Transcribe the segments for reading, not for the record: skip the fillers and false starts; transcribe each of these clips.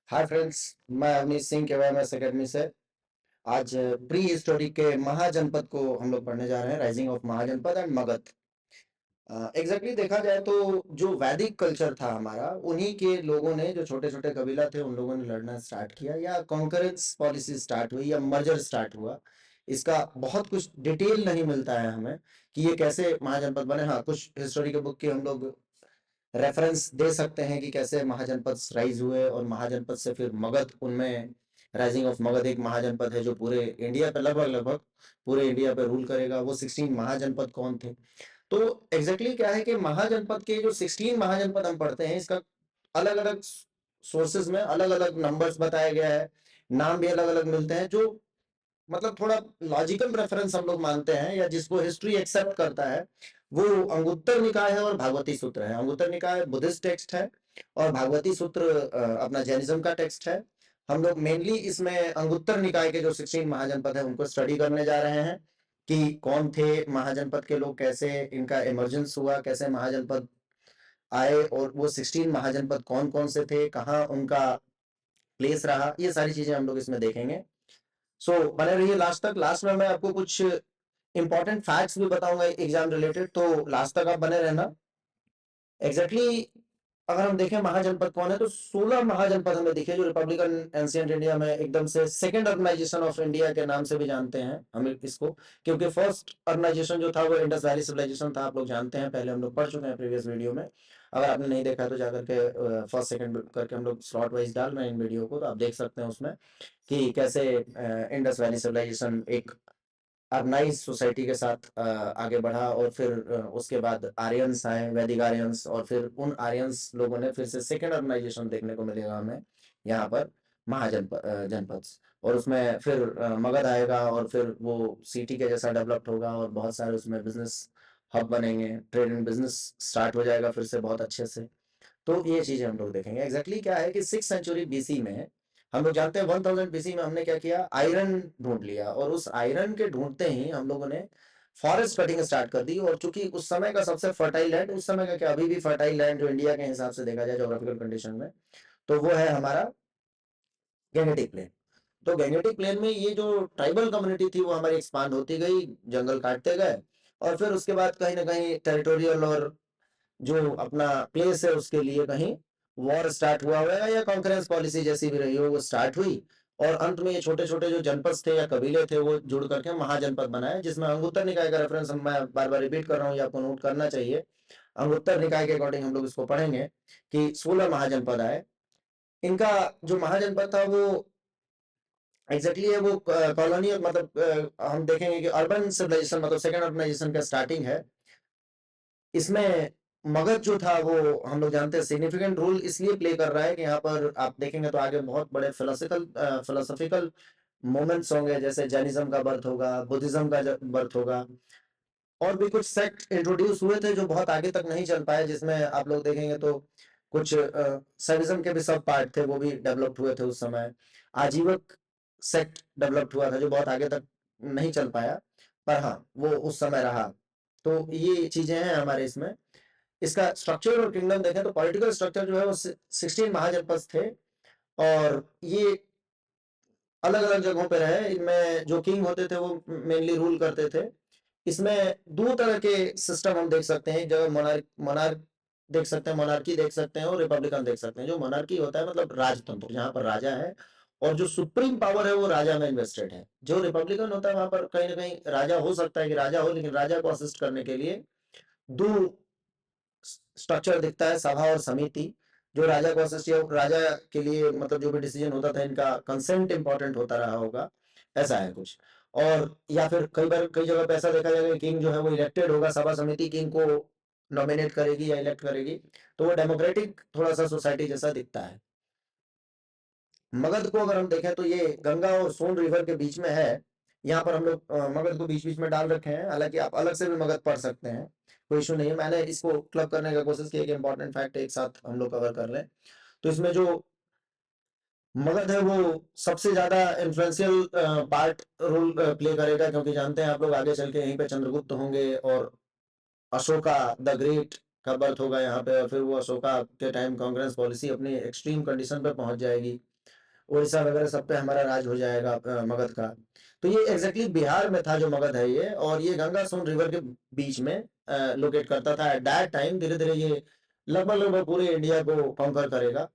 Hi friends, मैं Awanish Singh केवाईएमएस academy से। आज प्री हिस्टोरी के महाजनपद को हम लोग पढ़ने जा रहे हैं, rising of Mahajanapada and Magadha. Exactly देखा जाए तो जो वैदिक कल्चर था हमारा, उन्हीं के लोगों ने, जो छोटे छोटे कबीला थे, उन लोगों ने लड़ना स्टार्ट किया, या कॉन्करेंस पॉलिसी स्टार्ट हुई, या मर्जर स्टार्ट हुआ। इसका बहुत कुछ डिटेल नहीं मिलता है हमें कि ये कैसे महाजनपद बने। हाँ, कुछ हिस्टोरी के बुक के हम लोग रेफरेंस दे सकते हैं कि कैसे महाजनपद राइज हुए, और महाजनपद से फिर मगध, उनमें राइजिंग ऑफ मगध एक महाजनपद है जो पूरे इंडिया पे, लगभग लगभग पूरे इंडिया पे रूल करेगा। वो 16 महाजनपद कौन थे? तो एग्जैक्टली क्या है कि महाजनपद के जो 16 महाजनपद हम पढ़ते हैं, इसका अलग अलग सोर्सेज में अलग अलग नंबर्स बताया गया है, नाम भी अलग अलग मिलते हैं, जो मतलब थोड़ा लॉजिकल रेफरेंस हम लोग मानते हैं, या जिसको हिस्ट्री एक्सेप्ट करता है, वो अंगुत्तर निकाय है और भागवती सूत्र है। अंगुत्तर निकाय बुद्धिस्ट टेक्स्ट है, और भागवती सूत्र अपना जैनिज्म का टेक्स्ट है। हम लोग मेनली इसमें अंगुत्तर निकाय के जो 16 महाजनपद है उनको स्टडी करने जा रहे हैं कि कौन थे महाजनपद के लोग, कैसे इनका इमर्जेंस हुआ, कैसे महाजनपद आए, और वो 16 महाजनपद कौन कौन से थे, कहाँ उनका प्लेस रहा। ये सारी चीजें हम लोग इसमें देखेंगे। बने रहिए लास्ट तक। लास्ट में मैं आपको कुछ इंपॉर्टेंट फैक्ट्स भी बताऊंगा एग्जाम रिलेटेड, तो लास्ट तक आप बने रहना। एग्जैक्टली अगर हम देखें महाजनपद कौन है, तो 16 महाजनपद हमें दिखे, जो रिपब्लिकन एंशिएंट इंडिया में एकदम से सेकंड अर्बनाइजेशन ऑफ इंडिया के नाम से भी जानते हैं हम इसको, क्योंकि फर्स्ट अर्बनाइजेशन जो था वो इंडस वैली सिविलाइजेशन था। आप लोग जानते हैं, पहले हम लोग पढ़ चुके हैं प्रीवियस वीडियो में। अगर आपने नहीं देखा तो जाकर के फर्स्ट सेकंड करके हम लोग स्लॉट वाइज डाल रहे हैं इन वीडियो को, तो आप देख सकते हैं उसमें कि कैसे इंडस वैली सिविलाइजेशन एक अर्बनाइज सोसाइटी के साथ आगे बढ़ा, और फिर उसके बाद आर्यंस आए, वैदिक आर्यंस, और फिर उन आर्यंस लोगों ने फिर से सेकेंड अर्बनाइजेशन देखने को मिलेगा हमें यहाँ पर महाजनपद जनपद। और उसमें फिर मगध आएगा, और फिर वो सिटी के जैसा डेवलप्ड होगा, और बहुत सारे उसमें बिजनेस हब बनेंगे, ट्रेड एंड बिजनेस स्टार्ट हो जाएगा फिर से बहुत अच्छे से। तो ये चीजें हम लोग देखेंगे। एग्जैक्टली क्या है कि 6th सेंचुरी बीसी में, हम लोग जानते हैं 1000 बीसी में हमने क्या किया, आयरन ढूंढ लिया, और उस आयरन के ढूंढते ही हम लोगों ने फॉरेस्ट कटिंग स्टार्ट कर दी। और चूंकि उस समय का सबसे फर्टाइल लैंड, उस समय का क्या, अभी भी फर्टाइल लैंड जो इंडिया के हिसाब से देखा जाए जोग्राफिकल कंडीशन में, तो वो है हमारा गेनेटिक प्लेन। तो गेनेटिक प्लेन में ये जो ट्राइबल कम्युनिटी थी वो हमारी एक्सपांड होती गई, जंगल काटते गए, और फिर उसके बाद कहीं ना कहीं टेरिटोरियल और जो अपना प्लेस है उसके लिए कहीं वॉर स्टार्ट हुआ होगा, या कॉन्करेंस पॉलिसी जैसी भी रही हो वो स्टार्ट हुई, और अंत में ये छोटे छोटे जो जनपद थे या कबीले थे वो जुड़ करके महाजनपद बनाए, जिसमें अंगुत्तर निकाय का रेफरेंस मैं बार बार रिपीट कर रहा हूँ, ये आपको नोट करना चाहिए। अंगुत्तर निकाय के अकॉर्डिंग हम लोग इसको पढ़ेंगे कि 16 महाजनपद आए। इनका जो महाजनपद था वो एग्जैक्टली है, वो कॉलोनी, मतलब हम देखेंगे कि अर्बन सिविलाइजेशन, मतलब सेकेंड अर्बनाइजेशन का स्टार्टिंग है। इसमें मगध जो था वो हम लोग जानते हैं सिग्निफिकेंट रोल इसलिए प्ले कर रहा है कि यहाँ पर आप देखेंगे तो आगे बहुत बड़े फिलोसफिकल मोमेंट्स होंगे, जैसे जैनिज्म का बर्थ होगा, बुद्धिज्म का बर्थ होगा, और भी कुछ सेक्ट इंट्रोड्यूस हुए थे जो बहुत आगे तक नहीं चल पाए, जिसमें आप लोग देखेंगे तो कुछ सेविज्म के भी सब पार्ट थे, वो भी डेवलप हुए थे उस समय। आजीवक सेक्ट डेवलप हुआ था जो बहुत आगे तक नहीं चल पाया, पर हाँ वो उस समय रहा। तो ये चीजें हैं हमारे इसमें। इसका स्ट्रक्चर और किंगडम देखें तो पॉलिटिकल स्ट्रक्चर जो है वो 16 महाजनपद थे, और ये अलग अलग जगहों पे रहे। इनमें जो किंग होते थे वो मेनली रूल करते थे। इसमें दो तरह के सिस्टम हम देख सकते हैं। एक जगह मोनार्क मोनार्क देख सकते हैं, मोनार्की देख सकते हैं, और रिपब्लिकन देख सकते हैं। जो मोनार्की होता है मतलब राजतंत्र, जहां पर राजा है, और जो सुप्रीम पावर है वो राजा में इन्वेस्टेड है। जो रिपब्लिकन होता है वहां पर कहीं ना कहीं राजा हो सकता है कि राजा हो, लेकिन राजा को असिस्ट करने के लिए दो स्ट्रक्चर दिखता है, सभा और समिति। जो राजा को असिस्ट, या राजा के लिए मतलब जो भी डिसीजन होता था इनका कंसेंट इंपॉर्टेंट होता रहा होगा, ऐसा है कुछ। और या फिर कई बार कई जगह पे ऐसा देखा जाएगा किंग जो है वो इलेक्टेड होगा, सभा समिति किंग को नॉमिनेट करेगी या इलेक्ट करेगी, तो वो डेमोक्रेटिक थोड़ा सा सोसाइटी जैसा दिखता है। मगध को अगर हम देखें तो ये गंगा और सोन रिवर के बीच में है। यहाँ पर हम लोग मगध को बीच बीच में डाल रखे हैं, हालांकि आप अलग से भी मगध पढ़ सकते हैं, कोई इशू नहीं है। मैंने इसको क्लब करने का कोशिश की कि इंपॉर्टेंट फैक्ट एक साथ हम लोग कवर कर लें। तो इसमें जो मगध है वो सबसे ज्यादा इन्फ्लुएंशियल पार्ट रोल प्ले करेगा, क्योंकि जानते हैं आप लोग आगे चल के यहीं पे चंद्रगुप्त होंगे, और अशोका द ग्रेट का बर्थ होगा यहाँ पे, और फिर वो अशोका के टाइम कांग्रेस पॉलिसी अपनी एक्सट्रीम कंडीशन पे पहुंच जाएगी। उड़ीसा वगैरह सब पे हमारा राज हो जाएगा मगध का। तो ये एग्जैक्टली बिहार में था जो मगध है ये, और ये गंगा सोन रिवर के बीच में लोकेट करता था एट दैट टाइम। धीरे धीरे ये लगभग लगभग पूरे इंडिया को कॉन्कर करेगा।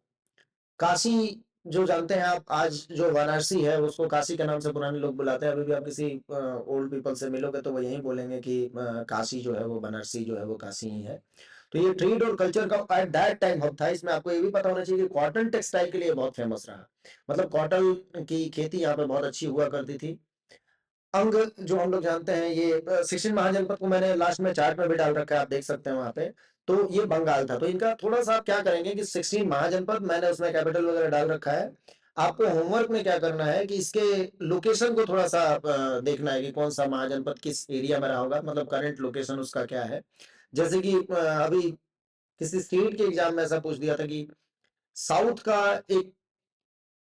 काशी जो जानते हैं आप, आज जो वाराणसी है उसको काशी के नाम से पुराने लोग बुलाते हैं। अभी भी आप किसी ओल्ड पीपल से मिलोगे तो वो यही बोलेंगे कि काशी जो है वो बनारसी जो है वो काशी ही है। तो ये ट्रेड और कल्चर का एट दैट टाइम हब था। इसमें आपको ये भी पता होना चाहिए कि कॉटन टेक्सटाइल के लिए बहुत फेमस रहा। मतलब कॉटन की खेती यहाँ पे बहुत अच्छी हुआ करती थी। अंग जो हम लोग जानते हैं, ये 16 महाजनपद को मैंने लास्ट में चार्ट में भी डाल रखा है, आप देख सकते हैं वहां पे। तो ये बंगाल था। तो इनका थोड़ा सा आप क्या करेंगे कि 16 महाजनपद मैंने उसमें कैपिटल वगैरह डाल रखा है। आपको होमवर्क में क्या करना है कि इसके लोकेशन को थोड़ा सा देखना है कि कौन सा महाजनपद किस एरिया में रहा होगा, मतलब करंट लोकेशन उसका क्या है। जैसे कि अभी किसी स्टेट के एग्जाम में ऐसा पूछ दिया था कि साउथ का एक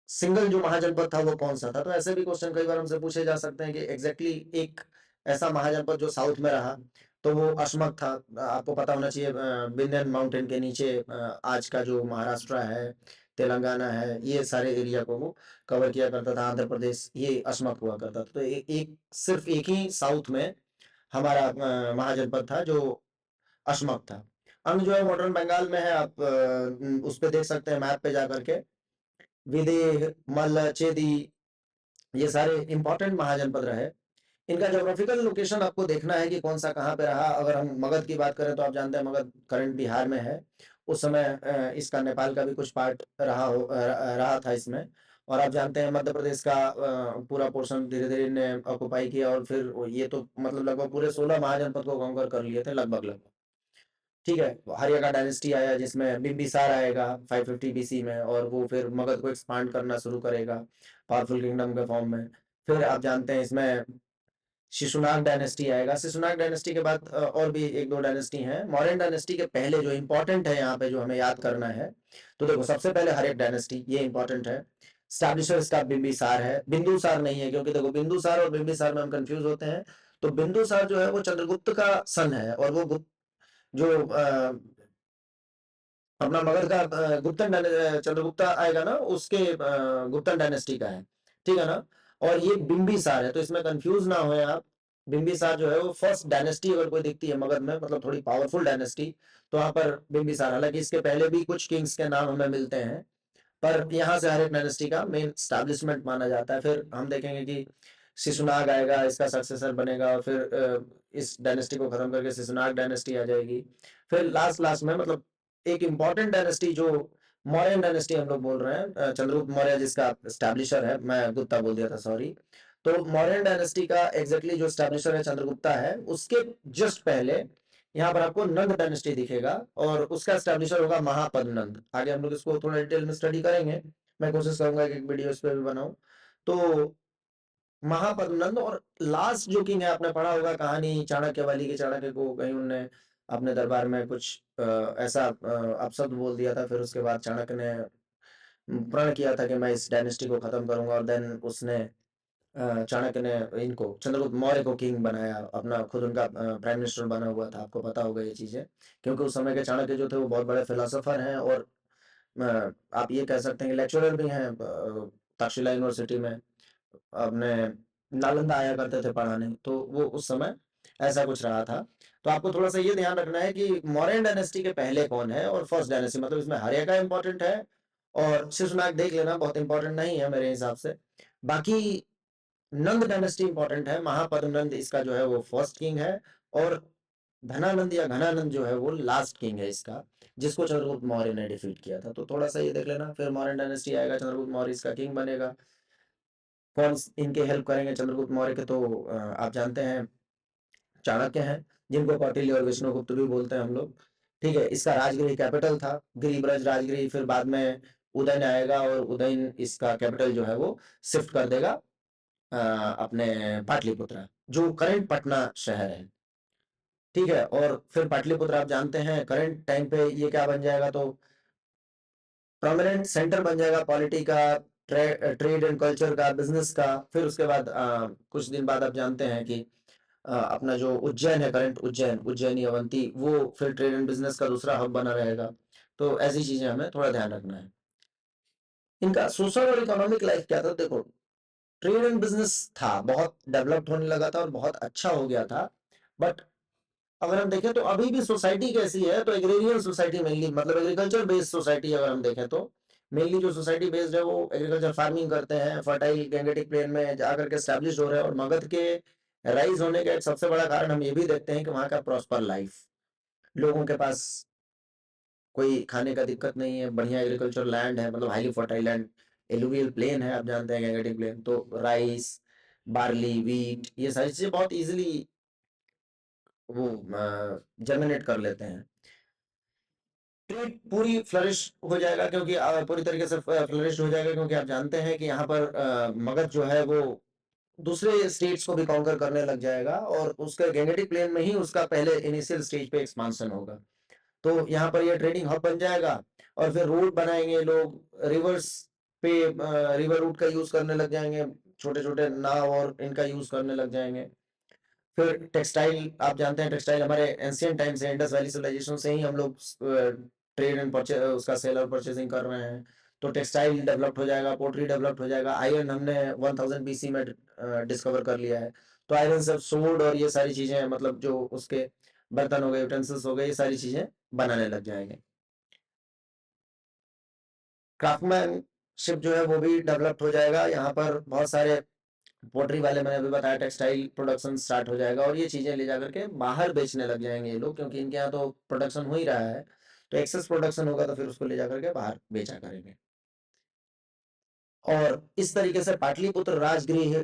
सिंगल जो महाजनपद था वो कौन सा था। तो ऐसे भी क्वेश्चन कई बार हमसे पूछे जा सकते हैं कि एग्जैक्टली एक ऐसा महाजनपद जो साउथ में रहा, तो वो अशमक था। आपको पता होना चाहिए विंध्यन माउंटेन के नीचे आज का जो महाराष्ट्र है, तेलंगाना है, ये सारे एरिया को वो कवर किया करता था। आंध्र प्रदेश, ये अशमक हुआ करता था। तो एक सिर्फ एक ही साउथ में हमारा महाजनपद था जो अशमक था। अंग जो है मॉडर्न बंगाल में है। आप उस पे देख सकते हैं मैप पे जा करके। विदेह, मल्ल, चेदी, ये सारे इंपॉर्टेंट महाजनपद रहे। इनका ज्योग्राफिकल लोकेशन आपको देखना है कि कौन सा कहाँ पे रहा। अगर हम मगध की बात करें तो आप जानते हैं मगध करंट बिहार में है। उस समय इसका नेपाल का भी कुछ पार्ट रहा था इसमें। और आप जानते हैं मध्य प्रदेश का पूरा पोर्शन धीरे धीरे ने ऑक्युपाई किया, और फिर ये तो मतलब लगभग पूरे 16 महाजनपद को कॉन्कर कर लिए थे लगभग लगभग। ठीक है। हरिया का डायनेस्टी आया जिसमें बिम्बिसार आएगा 550 बीसी में, और वो फिर मगध को एक्सपांड करना शुरू करेगा पावरफुल किंगडम के फॉर्म में। फिर आप जानते हैं इसमें शिशुनाग डायनेस्टी आएगा। शिशुनाग डायनेस्टी के बाद और भी एक दो डायनेस्टी हैं। मौर्यन डायनेस्टी के पहले जो इंपॉर्टेंट है यहाँ पे जो हमें याद करना है, तो देखो सबसे पहले हर्यक डायनेस्टी, ये इंपॉर्टेंट है। स्टैब्लिशर इसका बिंबिसार है, बिंदुसार नहीं है, क्योंकि देखो बिंदुसार और बिंबिसार में हम कंफ्यूज होते हैं। तो बिंदुसार जो है वो चंद्रगुप्त का सन है, और वो गुप्त जो अपना मगध का चंद्रगुप्ता आएगा ना, उसके गुप्तन डायनेस्टी का है। ठीक है ना। और ये बिंबिसार है, तो इसमें कंफ्यूज ना होए आप। बिंबिसार जो है वो फर्स्ट डायनेस्टी अगर कोई दिखती है मगध में, मतलब थोड़ी पावरफुल डायनेस्टी, तो वहां पर बिंबिसार। हालांकि इसके पहले भी कुछ किंग्स के नाम हमें मिलते हैं, पर यहाँ से हर एक डायनेस्टी का मेन स्टैब्लिशमेंट माना जाता है। फिर हम देखेंगे कि शिशुनाग आएगा, इसका सक्सेसर बनेगा, और फिर इस डायनेस्टी को खत्म करके शिशुनाग डायनेस्टी आ जाएगी। फिर लास्ट लास्ट में मतलब एक इंपॉर्टेंट डायनेस्टी जो मौर्यन डायनेस्टी हम लोग बोल रहे हैं, चंद्रगुप्त मौर्य जिसका स्टैब्लिशर है, मैं गुप्ता बोल दिया था, सॉरी। तो मौर्यन डायनेस्टी का एग्जैक्टली जो स्टैब्लिशर है चंद्रगुप्ता है, उसके जस्ट पहले यहाँ पर आपको नंद डायनेस्टी दिखेगा, और उसका स्टैब्लिशर होगा महापद्म। आगे हम लोग इसको थोड़ा डिटेल में स्टडी करेंगे। मैं कोशिश करूंगा कि एक वीडियो इस पे भी बनाऊं। तो महापद्मनंद, और लास्ट जो किंग है, आपने पढ़ा होगा कहानी चाणक्य वाली की। चाणक्य को कहीं उनने अपने दरबार में कुछ ऐसा अपशब्द बोल दिया था। फिर उसके बाद चाणक्य ने प्रण किया था कि मैं इस डायनेस्टी को खत्म करूंगा, और देन उसने चाणक्य ने इनको चंद्रगुप्त मौर्य को किंग बनाया, अपना खुद उनका प्राइम मिनिस्टर बना हुआ था। आपको पता होगा ये चीजें, क्योंकि उस समय के चाणक्य जो थे वो बहुत बड़े फिलोसोफर हैं, और आप ये कह सकते हैं कि लेक्चरर भी हैं तक्षशिला यूनिवर्सिटी में। अपने नालंदा आया करते थे पढ़ाने, तो वो उस समय ऐसा कुछ रहा था। तो आपको थोड़ा सा ये ध्यान रखना है कि मौर्यन डायनेस्टी के पहले कौन है और फर्स्ट डायनेस्टी, मतलब इसमें हर्य का इंपॉर्टेंट है, और शिशुनाग देख लेना, बहुत इंपॉर्टेंट नहीं है मेरे हिसाब से। बाकी नंद डायनेस्टी इंपॉर्टेंट है। महापद्मनंद इसका जो है वो फर्स्ट किंग है, और धनानंद या घनानंद जो है वो लास्ट किंग है इसका, जिसको चंद्रगुप्त मौर्य ने डिफीट किया था। तो थोड़ा सा ये देख लेना। फिर मौर्यन डायनेस्टी आएगा, चंद्रगुप्त मौर्य इसका किंग बनेगा। कौन इनके हेल्प करेंगे चंद्रगुप्त मौर्य के, तो आप जानते हैं चाणक्य हैं, जिनको कौटिल्य और विष्णुगुप्त भी बोलते हैं हम लोग। ठीक है। इसका राजगृह कैपिटल था गिरिब्रज राजगृह। फिर बाद में उदयन आएगा, और उदयन इसका कैपिटल जो है वो शिफ्ट कर देगा अपने पाटलिपुत्र, जो करंट पटना शहर है। ठीक है। और फिर पाटलिपुत्र आप जानते हैं करंट टाइम पे ये क्या बन जाएगा, तो परमानेंट सेंटर बन जाएगा पॉलिटी का, ट्रेड एंड कल्चर का, बिजनेस का। फिर उसके बाद कुछ दिन बाद आप जानते हैं कि अपना जो उज्जैन है, करंट उज्जैन, उज्जैनी अवंती, वो फिर ट्रेड एंड बिजनेस का दूसरा हब बना रहेगा। तो ऐसी चीजें हमें थोड़ा ध्यान रखना है। इनका सोशल और इकोनॉमिक लाइफ क्या था देखो, ट्रेड एंड बिजनेस था, बहुत डेवलप्ड होने लगा था और बहुत अच्छा हो गया था। बट अगर हम देखें तो अभी भी सोसाइटी कैसी है, तो एग्रेरियन सोसाइटी मेनली, मतलब एग्रीकल्चर बेस्ड सोसाइटी अगर हम देखें तो मेनली जो सोसाइटी बेस्ड है वो एग्रीकल्चर फार्मिंग करते हैं, फर्टाइल गैंगेटिक प्लेन में जाकर के स्टैब्लिश हो रहे हैं। और मगध के राइज होने का एक सबसे बड़ा कारण हम ये भी देखते हैं कि वहाँ का प्रॉस्पर लाइफ, लोगों के पास कोई खाने का दिक्कत नहीं है, बढ़िया एग्रीकल्चर लैंड है, मतलब highly fertile land, alluvial plain है, आप जानते हैं गैंगेटिक प्लेन, तो राइस, बार्ली, व्हीट, ये सारी चीजें बहुत इजीली वो जर्मिनेट कर लेते हैं। ट्रेड पूरी फ्लरिश हो जाएगा, क्योंकि पूरी तरीके से फ्लरिश हो जाएगा, क्योंकि आप जानते हैं कि यहाँ पर मगध जो है वो दूसरे स्टेट्स को भी कॉन्कर करने लग जाएगा, और उसके गैंगेटिक प्लेन में ही उसका पहले इनिशियल स्टेज पे एक्सपांशन होगा। तो यहाँ पर ये ट्रेडिंग हब बन जाएगा, और फिर रोड बनाएंगे लोग, रिवर्स पे रिवर रूट का यूज करने लग जाएंगे, छोटे छोटे नाव और इनका यूज करने लग जाएंगे। फिर टेक्सटाइल, आप जानते हैं टेक्सटाइल हमारे एंशियंट टाइम से, इंडस वैली सिविलाइजेशन से ही हम लोग ट्रेड एंड परचेज, उसका सेल और परचेसिंग कर रहे हैं। तो टेक्सटाइल डेवलप्ड हो जाएगा, पोर्ट्री डेवलप्ड हो जाएगा, आयरन हमने 1000 बीसी में डिस्कवर कर लिया है। तो आयरन से सोर्ड और ये सारी चीजें, मतलब जो उसके बर्तन हो गए, यूटेंसिल्स हो गए, ये सारी चीजें बनाने लग जाएंगे। क्राफ्टमैनशिप जो है वो भी डेवलप्ड हो जाएगा। यहाँ पर बहुत सारे पोल्ट्री वाले, मैंने अभी बताया, टेक्सटाइल प्रोडक्शन स्टार्ट हो जाएगा, और ये चीजें ले जाकर के बाहर बेचने लग जाएंगे ये लोग, क्योंकि इनके यहाँ तो प्रोडक्शन हो ही रहा है, तो एक्सेस प्रोडक्शन होगा तो फिर उसको ले जाकर के बाहर बेचा करेंगे। और इस तरीके से पाटलिपुत्र राजगृह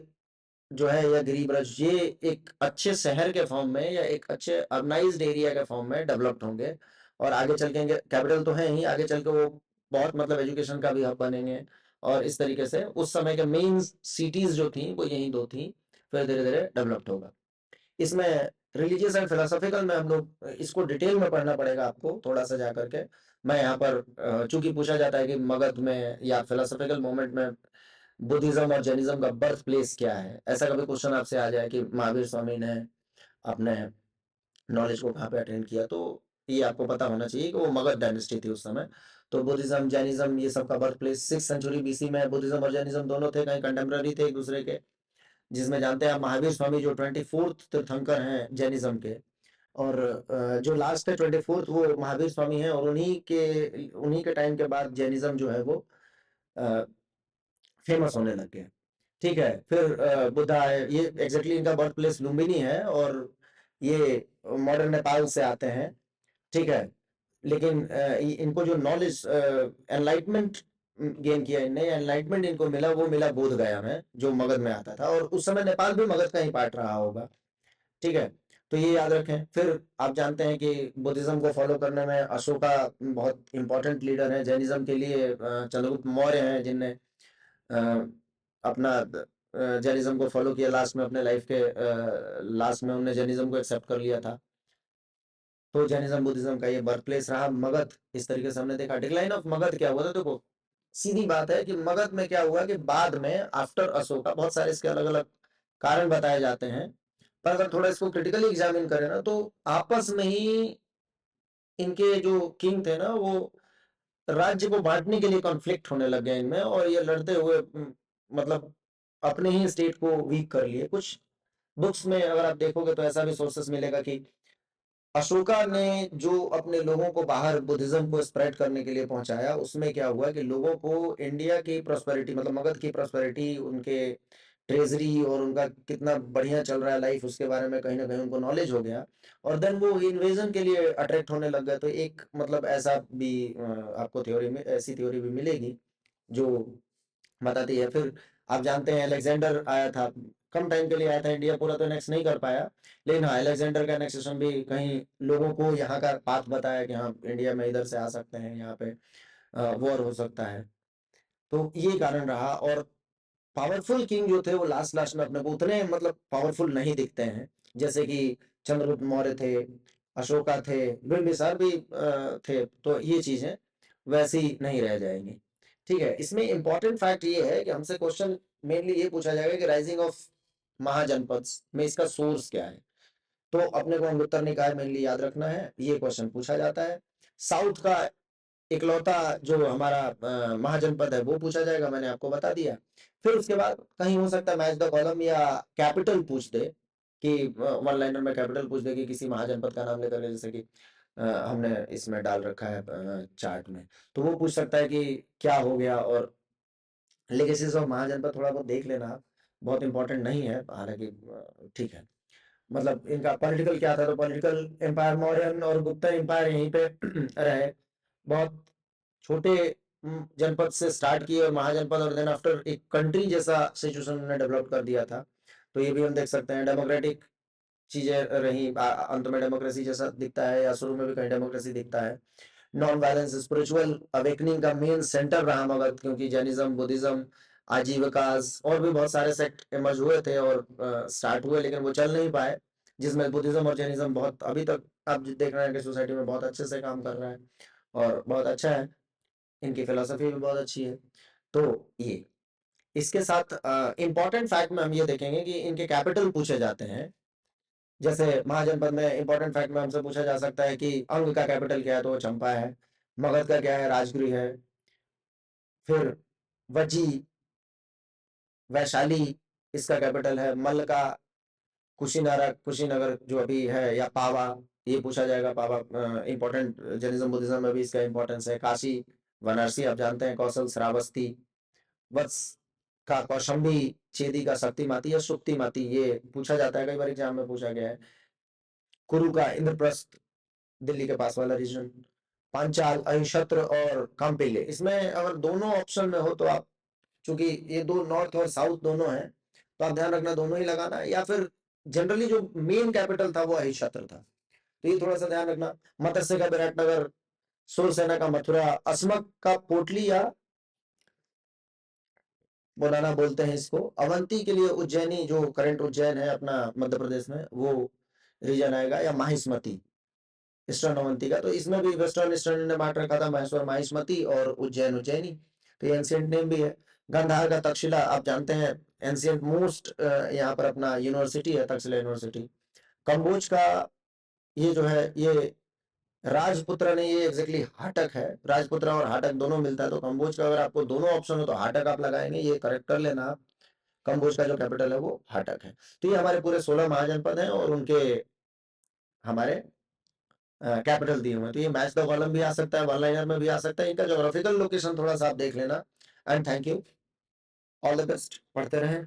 जो है, या गिरिब्रज, ये एक अच्छे शहर के फॉर्म में या एक अच्छे अर्बनाइज्ड एरिया के फॉर्म में डेवलप्ड होंगे, और आगे चल के कैपिटल तो है ही, आगे चल के वो बहुत मतलब एजुकेशन का भी हब बनेंगे। और इस तरीके से उस समय के मेन सिटीज जो थी वो यही दो थी, फिर धीरे धीरे डेवलप्ड होगा। इसमें रिलीजियस एंड फिलोसॉफिकल में हम लोग इसको डिटेल में पढ़ना पड़ेगा आपको थोड़ा सा जा करके। मैं यहाँ पर चूंकि पूछा जाता है कि मगध में या फिलोसॉफिकल मोमेंट में बुद्धिज्म और जैनिज्म का बर्थ प्लेस क्या है, ऐसा कभी क्वेश्चन आपसे आ जाए कि महावीर स्वामी ने अपने नॉलेज को कहाँ पे अटेंड किया, तो ये आपको पता होना चाहिए कि वो मगध डायनेस्टी थी उस समय। तो बुद्धिज्म, जैनिज्म, ये सब का birth place 6th century BC में बुद्धिज्म और जैनिज्म दोनों थे, कहीं कंटेम्प्ररी थे एक दूसरे के, जिसमें जानते हैं आप महावीर स्वामी जो 24th तीर्थंकर हैं जैनिज्म के, और जो लास्ट है 24th वो महावीर स्वामी हैं, और उन्हीं के टाइम के बाद जैनिज्म जो है वो फेमस होने लग गए। ठीक है, फिर बुद्धा है, ये एग्जैक्टली इनका बर्थ प्लेस लुम्बिनी है, और ये मॉडर्न नेपाल से आते हैं। ठीक है, लेकिन इनको जो नॉलेज, एनलाइटमेंट गेन किया इनने, एनलाइटमेंट इनको मिला, वो मिला बोध गया में, जो मगध में आता था, और उस समय नेपाल भी मगध का ही पार्ट रहा होगा। ठीक है, तो ये याद रखें। फिर आप जानते हैं कि बुद्धिज्म को फॉलो करने में अशोका बहुत इंपॉर्टेंट लीडर है, जैनिज्म के लिए चंद्रगुप्त मौर्य हैं, जिनने अपना जैनिज्म को फॉलो किया, लास्ट में अपने लाइफ के लास्ट में उन्होंने जैनिज्म को एक्सेप्ट कर लिया था। तो जैनिज्म बुद्धिज्म का ये बर्थ प्लेस रहा मगध। इस तरीके से हमने देखा डिक्लाइन ऑफ मगध क्या हुआ था। देखो सीधी बात है कि मगध में क्या हुआ कि बाद में आफ्टर अशोका, बहुत सारे इसके अलग अलग कारण बताए जाते हैं, पर अगर थोड़ा इसको क्रिटिकली एग्जामिन करें ना, तो आपस में ही इनके जो किंग थे ना, वो राज्य को बांटने के लिए कॉन्फ्लिक्ट होने लग गए इनमें, और ये लड़ते हुए मतलब अपने ही स्टेट को वीक कर लिए। कुछ बुक्स में अगर आप देखोगे तो ऐसा भी सोर्सेस मिलेगा कि अशोका ने जो अपने लोगों को बाहर बुद्धिज्म को स्प्रेड करने के लिए पहुंचाया, उसमें क्या हुआ कि लोगों को इंडिया की प्रॉस्पेरिटी, मतलब मगध की प्रॉस्पेरिटी, उनके ट्रेजरी और उनका कितना बढ़िया चल रहा है लाइफ, उसके बारे में कहीं ना कहीं उनको नॉलेज हो गया, और देन वो इन्वेजन के लिए अट्रैक्ट होने लग गए। तो एक मतलब ऐसा भी आपको थ्योरी में, ऐसी थ्योरी भी मिलेगी जो बताती है। फिर आप जानते हैं अलेक्जेंडर आया था, कम टाइम के लिए आया था, इंडिया पूरा तो नेक्स्ट नहीं कर पाया, लेकिन हाँ अलेक्जेंडर का नेक्सेशन भी कहीं लोगों को यहाँ का पाथ बताया कि हाँ इंडिया में इधर से आ सकते हैं, यहाँ पे वॉर हो सकता है। तो ये कारण रहा। और पावरफुल किंग जो थे वो लास्ट लास्ट में अपने को उतने मतलब पावरफुल नहीं दिखते हैं, जैसे कि चंद्रगुप्त मौर्य थे, अशोका थे, बिंबिसार भी थे। तो ये चीजें वैसी नहीं रह जाएंगी। ठीक है, इसमें इंपॉर्टेंट फैक्ट ये है कि हमसे क्वेश्चन मेनली ये पूछा जाएगा कि राइजिंग ऑफ महाजनपद में इसका सोर्स क्या है। तो अपने को अंगुत्तर निकाय मेनली याद रखना है, ये क्वेश्चन पूछा जाता है। साउथ का इकलौता जो हमारा महाजनपद है वो पूछा जाएगा, मैंने आपको बता दिया। फिर उसके बाद कहीं हो सकता है मैच द कॉलम या कैपिटल पूछ दे कि वन लाइनर में कैपिटल पूछ दे कि किसी महाजनपद का नाम लेकर के, जैसे कि हमने इसमें डाल रखा है चार्ट में, तो वो पूछ सकता है कि क्या हो गया। और लेगेसीज ऑफ महाजनपद थोड़ा बहुत देख लेना आप, बहुत इंपॉर्टेंट नहीं है हालांकि, ठीक है। मतलब इनका पॉलिटिकल क्या था, तो पॉलिटिकल एम्पायर मौर्यन और गुप्ता एम्पायर यहीं पे रहे। बहुत छोटे जनपद से स्टार्ट किए और महाजनपद, और देन आफ्टर एक कंट्री जैसा सिचुएशन उन्होंने डेवलप कर दिया था। तो ये भी हम देख सकते हैं, डेमोक्रेटिक चीजें रही, अंत में डेमोक्रेसी जैसा दिखता है, या शुरू में भी कहीं डेमोक्रेसी दिखता है। नॉन वायलेंस स्पिरिचुअल अवेकनिंग का मेन सेंटर रहा मगध, क्योंकि जैनिज्म, बुद्धिज्म, आजीविकास और भी बहुत सारे सेक्ट इमर्ज हुए थे और स्टार्ट हुए, लेकिन वो चल नहीं पाए, जिसमें बुद्धिज्म और जैनिज्म बहुत अभी तक आप देख रहे हैं कि सोसाइटी में बहुत अच्छे से काम कर रहा है और बहुत अच्छा है, इनकी फिलोसफी भी बहुत अच्छी है। तो ये इसके साथ इंपॉर्टेंट फैक्ट में हम ये देखेंगे कि इनके कैपिटल पूछे जाते हैं। जैसे महाजनपद में इंपॉर्टेंट फैक्ट में हमसे पूछा जा सकता है कि अंग का कैपिटल क्या है, तो वो चंपा है। मगध का क्या है, राजगृह है। फिर वजी, वैशाली इसका कैपिटल है। मल्ल का कुशीनगर, कुशीनगर जो अभी है, या पावा, ये पूछा जाएगा। पावा इंपॉर्टेंट, जैनिज्म बुद्धिज्म में भी इसका इंपॉर्टेंस है। काशी, वाराणसी आप जानते हैं, कौशल, श्रावस्ती, वत्स का कौशंबी, चेदी का शक्तिमाती या सुक्तिमाती, ये पूछा जाता है, कई बार एग्जाम में पूछा गया है। कुरु का इंद्रप्रस्थ, दिल्ली के पास वाला रीजन। पांचाल, अहिशत्र और काम्पिल्य, इसमें अगर दोनों ऑप्शन में हो तो आप, चूंकि ये दो नॉर्थ और साउथ दोनों हैं, तो आप ध्यान रखना दोनों ही लगाना है, या फिर जनरली जो मेन कैपिटल था वो अहिशत्र था, तो ये थोड़ा सा ध्यान रखना। मत्स्य का विराटनगर, सूरसेना का मथुरा, अस्मक का पोटली या बोलाना बोलते हैं इसको, अवंती के लिए उज्जैनी, जो करंट उज्जैन है अपना मध्य प्रदेश में, वो रीजन आएगा, या माहिष्मती, ईस्टर्न अवंती का। तो इसमें भी वेस्टर्न ईस्टर्न ने बांट रखा था, महेश्वर माहिष्मती और उज्जैन उज्जैनी, तो ये एंशियंट नेम भी है। गांधार का तक्षशिला आप जानते हैं, एंशियंट मोस्ट यहाँ पर अपना यूनिवर्सिटी है, तक्षशिला यूनिवर्सिटी। कंबोज का ये जो है, ये राजपुत्र ने, ये एग्जैक्टली हाटक है, राजपुत्र और हाटक दोनों मिलता है, तो कंबोज का अगर आपको दोनों ऑप्शन हो तो हाटक आप लगाएंगे, ये करेक्ट कर लेना आप। कंबोज का जो कैपिटल है वो हाटक है। तो ये हमारे पूरे 16 महाजनपद हैं और उनके हमारे कैपिटल दिए हुए हैं। तो ये मैच द कॉलम भी आ सकता है, वन लाइनर में भी आ सकता है, इनका ज्योग्राफिकल लोकेशन थोड़ा सा आप देख लेना। And thank you, all the best, पढ़ते रहें।